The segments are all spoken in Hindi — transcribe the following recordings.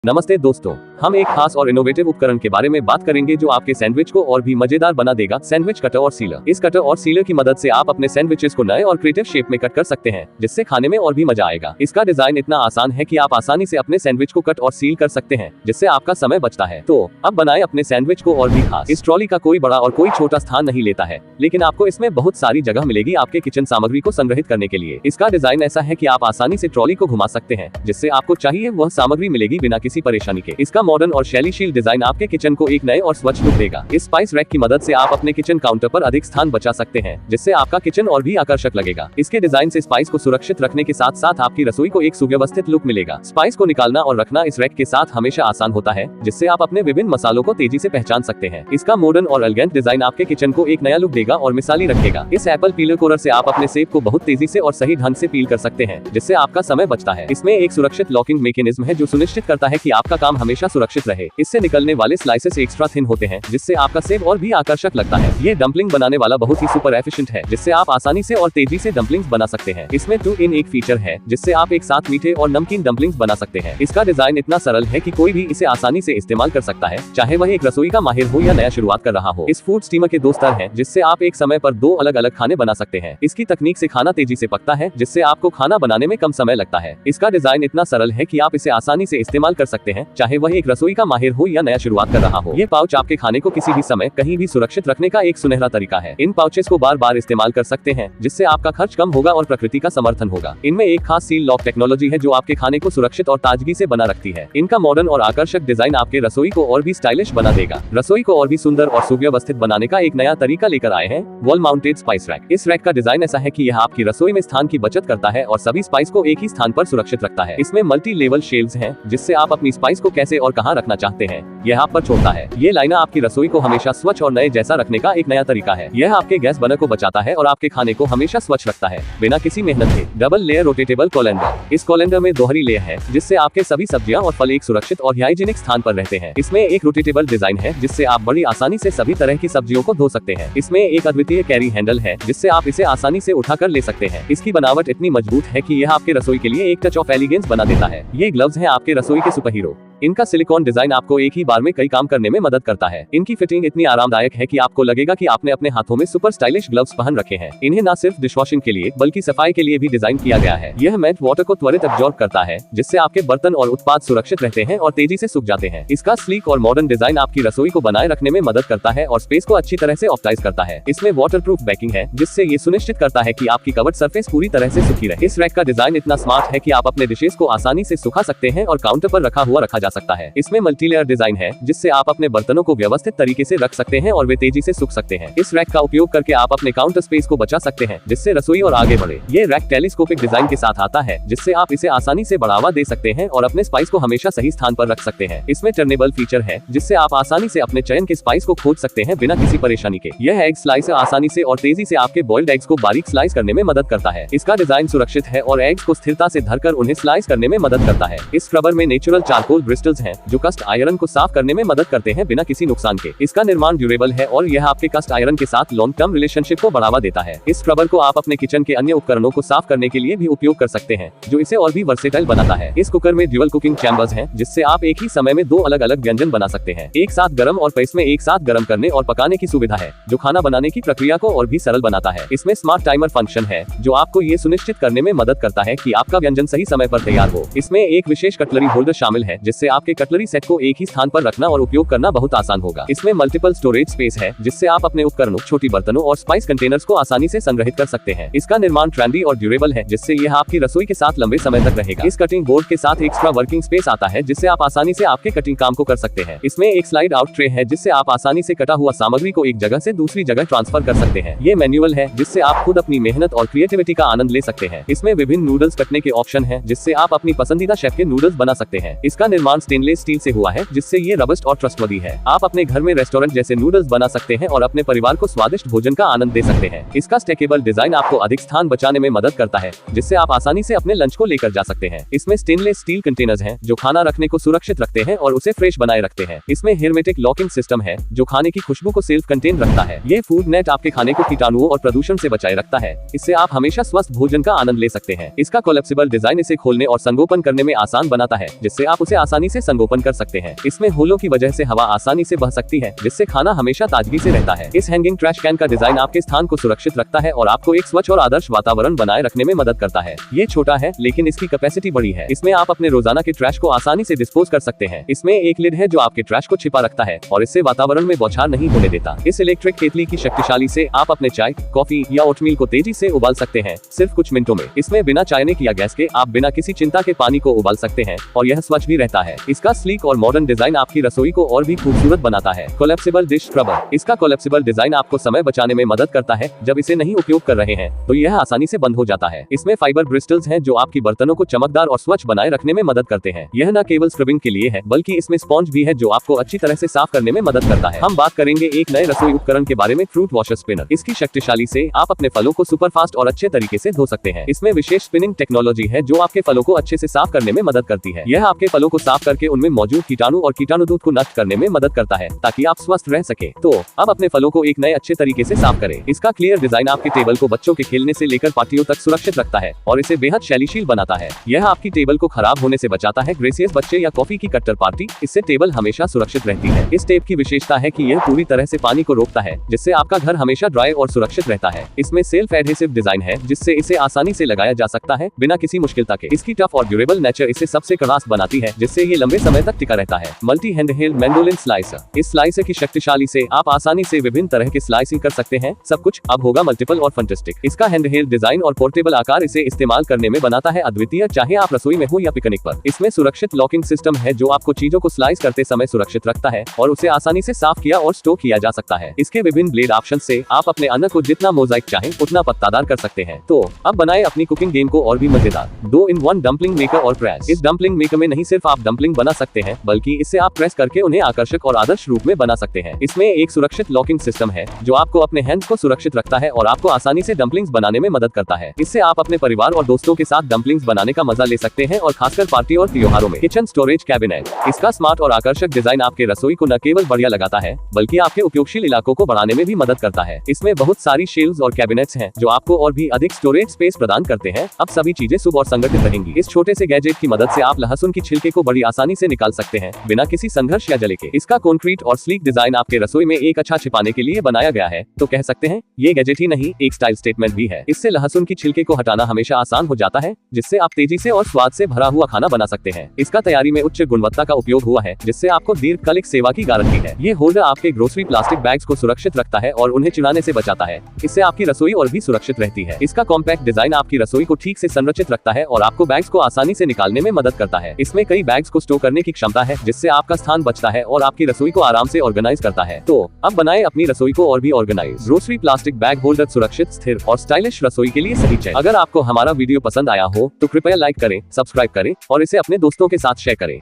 नमस्ते दोस्तों, हम एक खास और इनोवेटिव उपकरण के बारे में बात करेंगे जो आपके सैंडविच को और भी मजेदार बना देगा। सैंडविच कटर और सीलर। इस कटर और सीलर की मदद से आप अपने सैंडविचेस को नए और क्रिएटिव शेप में कट कर सकते हैं, जिससे खाने में और भी मजा आएगा। इसका डिजाइन इतना आसान है कि आप आसानी से अपने सैंडविच को कट और सील कर सकते हैं, जिससे आपका समय बचता है। तो अब बनाए अपने सैंडविच को और भी खास। इस ट्रॉली का कोई बड़ा और कोई छोटा स्थान नहीं लेता है, लेकिन आपको इसमें बहुत सारी जगह मिलेगी आपके किचन सामग्री को संग्रहित करने के लिए। इसका डिजाइन ऐसा है कि आप आसानी से ट्रॉली को घुमा सकते हैं, जिससे आपको चाहिए वह सामग्री मिलेगी बिना किसी परेशानी के। इसका मॉडर्न और शैलीशील डिजाइन आपके किचन को एक नए और स्वच्छ लुक देगा। इस स्पाइस रैक की मदद से आप अपने किचन काउंटर पर अधिक स्थान बचा सकते हैं, जिससे आपका किचन और भी आकर्षक लगेगा। इसके डिजाइन से स्पाइस को सुरक्षित रखने के साथ साथ आपकी रसोई को एक सुव्यवस्थित लुक मिलेगा। स्पाइस को निकालना और रखना इस रैक के साथ हमेशा आसान होता है, जिससे आप अपने विभिन्न मसालों को तेजी से पहचान सकते हैं। इसका मॉडर्न और एलिगेंट डिजाइन आपके किचन को एक नया लुक देगा और मिसाली रखेगा। इस एप्पल पीलर कोरर से आप अपने सेब को बहुत तेजी से और सही ढंग से पील कर सकते हैं, जिससे आपका समय बचता है। इसमें एक सुरक्षित लॉकिंग मैकेनिज्म है जो सुनिश्चित करता है कि आपका काम हमेशा सुरक्षित रहे। इससे निकलने वाले स्लाइसेस एक्स्ट्रा थिन होते हैं, जिससे आपका सेब और भी आकर्षक लगता है। ये डंपलिंग बनाने वाला बहुत ही सुपर एफिशिएंट है, जिससे आप आसानी से और तेजी से डंपलिंग्स बना सकते हैं। इसमें 2 in 1 फीचर है, जिससे आप एक साथ मीठे और नमकीन डंपलिंग्स बना सकते हैं। इसका डिजाइन इतना सरल है कि कोई भी इसे आसानी से इस्तेमाल कर सकता है, चाहे वह एक रसोई का माहिर हो या नया शुरुआत कर रहा हो। इस फूड स्टीमर के 2 स्तर हैं, जिससे आप एक समय पर 2 अलग अलग खाने बना सकते हैं। इसकी तकनीक से खाना तेजी से पकता है, जिससे आपको खाना बनाने में कम समय लगता है। इसका डिजाइन इतना सरल है कि आप इसे आसानी से इस्तेमाल कर सकते हैं, चाहे वह एक रसोई का माहिर हो या नया शुरुआत कर रहा हो। ये पाउच आपके खाने को किसी भी समय कहीं भी सुरक्षित रखने का एक सुनहरा तरीका है। इन पाउचेस को बार बार इस्तेमाल कर सकते हैं, जिससे आपका खर्च कम होगा और प्रकृति का समर्थन होगा। इनमें एक खास सील लॉक टेक्नोलॉजी है जो आपके खाने को सुरक्षित और ताजगी से बना रखती है। इनका मॉडर्न और आकर्षक डिजाइन आपके रसोई को और भी स्टाइलिश बना देगा। रसोई को और भी सुंदर और सुव्यवस्थित बनाने का एक नया तरीका लेकर आए हैं वॉल माउंटेड स्पाइस रैक। इस रैक का डिजाइन ऐसा है कि यह आपकी रसोई में स्थान की बचत करता है और सभी स्पाइस को एक ही स्थान पर सुरक्षित रखता है। इसमें मल्टी लेवल शेल्व्स हैं, जिससे आप अपनी स्पाइस को कैसे और कहां रखना चाहते हैं यह आप पर छोड़ता है। ये लाइनर आपकी रसोई को हमेशा स्वच्छ और नए जैसा रखने का एक नया तरीका है। यह आपके गैस बर्नर को बचाता है और आपके खाने को हमेशा स्वच्छ रखता है, बिना किसी मेहनत के। Double layer rotatable colander. इस कोलैंडर में दोहरी लेयर है, जिससे आपके सभी सब्जियां और फल एक सुरक्षित और हाइजीनिक स्थान पर रहते हैं। इसमें एक रोटेटेबल डिजाइन है, जिससे आप बड़ी आसानी से सभी तरह की सब्जियों को धो सकते हैं। इसमें एक अद्वितीय कैरी हैंडल है, जिससे आप इसे आसानी से उठाकर ले सकते हैं। इसकी बनावट इतनी मजबूत है कि यह आपके रसोई के लिए एक टच ऑफ एलिगेंस बना देता है। ये ग्लव्स हैं आपके रसोई के सुपर हीरो। इनका सिलिकॉन डिजाइन आपको एक ही बार में कई काम करने में मदद करता है। इनकी फिटिंग इतनी आरामदायक है कि आपको लगेगा कि आपने अपने हाथों में सुपर स्टाइलिश ग्लव्स पहन रखे हैं। इन्हें न सिर्फ डिशवॉशिंग के लिए बल्कि सफाई के लिए भी डिजाइन किया गया है। यह मेल्ट वाटर को त्वरित एब्जॉर्ब करता है, जिससे आपके बर्तन और उत्पाद सुरक्षित रहते हैं और तेजी से सूख जाते हैं। इसका स्लीक और मॉडर्न डिजाइन आपकी रसोई को बनाए रखने में मदद करता है और स्पेस को अच्छी तरह से ऑप्टाइज करता है। इसमें वाटरप्रूफ बैकिंग है, जिससे ये सुनिश्चित करता है कि आपकी कवर्ड सरफेस पूरी तरह से सूखी रहे। इस रैक का डिजाइन इतना स्मार्ट है कि आप अपने डिशेस को आसानी से सुखा सकते हैं और काउंटर पर रखा हुआ रखा जा सकता है। इसमें मल्टीलेयर डिजाइन है, जिससे आप अपने बर्तनों को व्यवस्थित तरीके से रख सकते हैं और वे तेजी से सूख सकते हैं। इस रैक का उपयोग करके आप अपने काउंटर स्पेस को बचा सकते हैं, जिससे रसोई और आगे बढ़े। ये रैक टेलीस्कोपिक डिजाइन के साथ आता है, जिससे आप इसे आसानी से बढ़ावा दे सकते हैं और अपने स्पाइस को हमेशा सही स्थान पर रख सकते हैं। इसमें टर्नेबल फीचर है, जिससे आप आसानी से अपने चयन के स्पाइस को खोज सकते हैं बिना किसी परेशानी के। यह एग स्लाइसर आसानी से और तेजी से आपके बॉइल्ड एग्स को बारीक स्लाइस करने में मदद करता है। इसका डिजाइन सुरक्षित है और एग्स को स्थिरता से धरकर उन्हें स्लाइस करने में मदद करता है। इस स्क्रबर में नेचुरल चारकोल ब्रिस्टल्स हैं, जो कस्ट आयरन को साफ करने में मदद करते हैं बिना किसी नुकसान के। इसका निर्माण ड्यूरेबल है और यह आपके कस्ट आयरन के साथ लॉन्ग टर्म रिलेशनशिप को बढ़ावा देता है। इस स्क्रबर को आप अपने किचन के अन्य उपकरणों को साफ करने के लिए भी उपयोग कर सकते हैं, जो इसे और भी वर्सेटाइल बनाता है। इस कुकर में ड्यूअल कुकिंग चैम्बर्स हैं, जिससे आप एक ही समय में 2 अलग अलग व्यंजन बना सकते हैं। एक साथ गर्म और इसमें एक साथ गर्म करने और पकाने की सुविधा है, जो खाना बनाने की प्रक्रिया को और भी सरल बनाता है। इसमें स्मार्ट टाइमर फंक्शन है, जो आपको ये सुनिश्चित करने में मदद करता है कि आपका व्यंजन सही समय पर तैयार हो। इसमें एक विशेष कटलरी होल्डर शामिल है, जिससे आपके कटलरी सेट को एक ही स्थान पर रखना और उपयोग करना बहुत आसान होगा। इसमें मल्टीपल स्टोरेज स्पेस है, जिससे आप अपने उपकरणों, छोटी बर्तनों और स्पाइस कंटेनर्स को आसानी से संग्रहित कर सकते हैं। इसका निर्माण ट्रेंडी और ड्यूरेबल है, जिससे यह आपकी रसोई के साथ लंबे समय तक रहेगा। इस कटिंग बोर्ड के साथ एक्स्ट्रा वर्किंग स्पेस आता है, जिससे आप आसानी से आपके कटिंग काम को कर सकते हैं। इसमें एक स्लाइड आउट ट्रे है, जिससे आप आसानी से कटा हुआ सामग्री को एक जगह से दूसरी जगह ट्रांसफर कर सकते हैं। ये मैनुअल है, जिससे आप खुद अपनी मेहनत और क्रिएटिविटी का आनंद ले सकते हैं। इसमें विभिन्न नूडल्स कटने के ऑप्शन है, जिससे आप अपनी पसंदीदा शेफ के नूडल्स बना सकते हैं। इसका निर्माण स्टेनलेस स्टील से हुआ है, जिससे ये रबस्ट और ट्रस्टवर्दी है। आप अपने घर में रेस्टोरेंट जैसे नूडल्स बना सकते हैं और अपने परिवार को स्वादिष्ट भोजन का आनंद दे सकते हैं। इसका स्टेकेबल डिजाइन आपको अधिक स्थान बचाने में मदद करता है, जिससे आप आसानी से अपने लंच को लेकर जा सकते हैं। इसमें स्टेनलेस स्टील कंटेनर्स हैं, जो खाना रखने को सुरक्षित रखते हैं और उसे फ्रेश बनाए रखते हैं। इसमें हेर्मेटिक लॉकिंग सिस्टम है, जो खाने की खुशबू को सेल्फ कंटेन रखता है। ये फूड नेट आपके खाने को कीटाणुओं और प्रदूषण से बचाए रखता है। इससे आप हमेशा स्वस्थ भोजन का आनंद ले सकते हैं। इसका कोलैप्सिबल डिजाइन इसे खोलने और संगोपन करने में आसान बनाता है, जिससे आप उसे आसानी आसानी से संगोपन कर सकते हैं। इसमें होलों की वजह से हवा आसानी से बह सकती है, जिससे खाना हमेशा ताजगी से रहता है। इस हैंगिंग ट्रैश कैन का डिजाइन आपके स्थान को सुरक्षित रखता है और आपको एक स्वच्छ और आदर्श वातावरण बनाए रखने में मदद करता है। ये छोटा है, लेकिन इसकी कैपेसिटी बड़ी है। इसमें आप अपने रोजाना के ट्रैश को आसानी से डिस्पोज कर सकते हैं। इसमें एक लिड है जो आपके ट्रैश को छिपा रखता है और इससे वातावरण में बौछार नहीं होने देता। इस इलेक्ट्रिक केतली की शक्तिशाली से आप अपने चाय, कॉफी या ओटमील को तेजी से उबाल सकते हैं, सिर्फ कुछ मिनटों में। इसमें बिना चायनिक या गैस के आप बिना किसी चिंता के पानी को उबाल सकते हैं और यह स्वच्छ भी रहता है। इसका स्लीक और मॉडर्न डिजाइन आपकी रसोई को और भी खूबसूरत बनाता है। Collapsible dish scrubber. इसका कोलैप्सिबल डिजाइन आपको समय बचाने में मदद करता है। जब इसे नहीं उपयोग कर रहे हैं तो यह आसानी से बंद हो जाता है। इसमें फाइबर ब्रिस्टल्स हैं जो आपकी बर्तनों को चमकदार और स्वच्छ बनाए रखने में मदद करते हैं। यह न केवल स्क्रबिंग के लिए है, बल्कि इसमें स्पॉन्ज भी है जो आपको अच्छी तरह से साफ करने में मदद करता है। हम बात करेंगे एक नए रसोई उपकरण के बारे में, फ्रूट वॉशर स्पिनर। इसकी शक्तिशाली से आप अपने फलों को सुपर फास्ट और अच्छे तरीके से धो सकते हैं। इसमें विशेष स्पिनिंग टेक्नोलॉजी है जो आपके फलों को अच्छे से साफ करने में मदद करती है। यह आपके फलों को साफ करके उनमें मौजूद कीटाणु और कीटाणु दूध को नष्ट करने में मदद करता है, ताकि आप स्वस्थ रह सके। तो अब अपने फलों को एक नए अच्छे तरीके से साफ करें। इसका क्लियर डिजाइन आपके टेबल को बच्चों के खेलने से लेकर पार्टियों तक सुरक्षित रखता है और इसे बेहद शैलीशील बनाता है। यह आपकी टेबल को खराब होने से बचाता है। ग्रेसियस बच्चे या कॉफी की कट्टर पार्टी, इससे टेबल हमेशा सुरक्षित रहती है। इस टेप की विशेषता है कि यह पूरी तरह से पानी को रोकता है, जिससे आपका घर हमेशा ड्राई और सुरक्षित रहता है। इसमें सेल्फ एडहेसिव डिजाइन है, जिससे इसे आसानी से लगाया जा सकता है बिना किसी मुश्किलता के। इसकी टफ और ड्यूरेबल नेचर इसे सबसे कड़ास बनाती है, जिससे ये लंबे समय तक टिका रहता है। Multi handheld mandolin slicer. इस स्लाइसर की शक्तिशाली से आप आसानी से विभिन्न तरह के स्लाइसिंग कर सकते हैं। सब कुछ अब होगा मल्टीपल और फंटास्टिक। इसका हैंडहेल्ड डिजाइन और पोर्टेबल आकार इसे इस्तेमाल करने में बनाता है अद्वितीय, चाहे आप रसोई में हो या पिकनिक पर। इसमें सुरक्षित लॉकिंग सिस्टम है जो आपको चीजों को स्लाइस करते समय सुरक्षित रखता है और उसे आसानी से साफ किया और स्टोर किया जा सकता है। इसके विभिन्न ब्लेड ऑप्शन से आप अपने अन्न को जितना मोजाइक चाहे उतना पत्तादार कर सकते हैं। तो अब बनाए अपनी कुकिंग गेम को और भी मजेदार। 2-in-1 डम्पलिंग मेकर और प्रेस। इस डम्पलिंग मेकर में नहीं सिर्फ आप डम्पलिंग बना सकते हैं, बल्कि इससे आप प्रेस करके उन्हें आकर्षक और आदर्श रूप में बना सकते हैं। इसमें एक सुरक्षित लॉकिंग सिस्टम है जो आपको अपने हैंड्स को सुरक्षित रखता है और आपको आसानी से डम्पलिंग्स बनाने में मदद करता है। इससे आप अपने परिवार और दोस्तों के साथ डम्पलिंग्स बनाने का मजा ले सकते हैं, और खासकर पार्टी और त्योहारों में। Kitchen storage cabinet. इसका स्मार्ट और आकर्षक डिजाइन आपके रसोई को न केवल बढ़िया लगाता है, बल्कि आपके उपयोगशील इलाकों को बढ़ाने में भी मदद करता है। इसमें बहुत सारी शेल्व्स और कैबिनेट्स हैं जो आपको और भी अधिक स्टोरेज स्पेस प्रदान करते हैं। अब सभी चीजें शुभ और संगठित रहेंगी। इस छोटे से गैजेट की मदद से आप लहसुन की छिलके को बड़ी आसानी से निकाल सकते हैं, बिना किसी संघर्ष या जले के। इसका कॉन्क्रीट और स्लीक डिजाइन आपके रसोई में एक अच्छा छिपाने के लिए बनाया गया है। तो कह सकते हैं ये गैजेट ही नहीं, एक स्टाइल स्टेटमेंट भी है। इससे लहसुन की छिलके को हटाना हमेशा आसान हो जाता है, जिससे आप तेजी से और स्वाद से भरा हुआ खाना बना सकते हैं। इसका तैयारी में उच्च गुणवत्ता का उपयोग हुआ है, जिससे आपको दीर्घकालिक सेवा की गारंटी है। ये होल्डर आपके ग्रोसरी प्लास्टिक बैग्स को सुरक्षित रखता है और उन्हें चिढ़ाने से बचाता है। इससे आपकी रसोई और भी सुरक्षित रहती है। इसका कॉम्पैक्ट डिजाइन आपकी रसोई को ठीक से संरचित रखता है और आपको बैग्स को आसानी से निकालने में मदद करता है। इसमें कई बैग्स को स्टोर करने की क्षमता है, जिससे आपका स्थान बचता है और आपकी रसोई को आराम से ऑर्गेनाइज करता है। तो अब बनाए अपनी रसोई को और भी organise. Grocery plastic bag holder सुरक्षित, स्थिर और स्टाइलिश रसोई के लिए सही चयन। अगर आपको हमारा वीडियो पसंद आया हो तो कृपया लाइक करें, सब्सक्राइब करें और इसे अपने दोस्तों के साथ शेयर करें।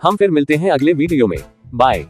हम फिर मिलते हैं अगले वीडियो में। बाय।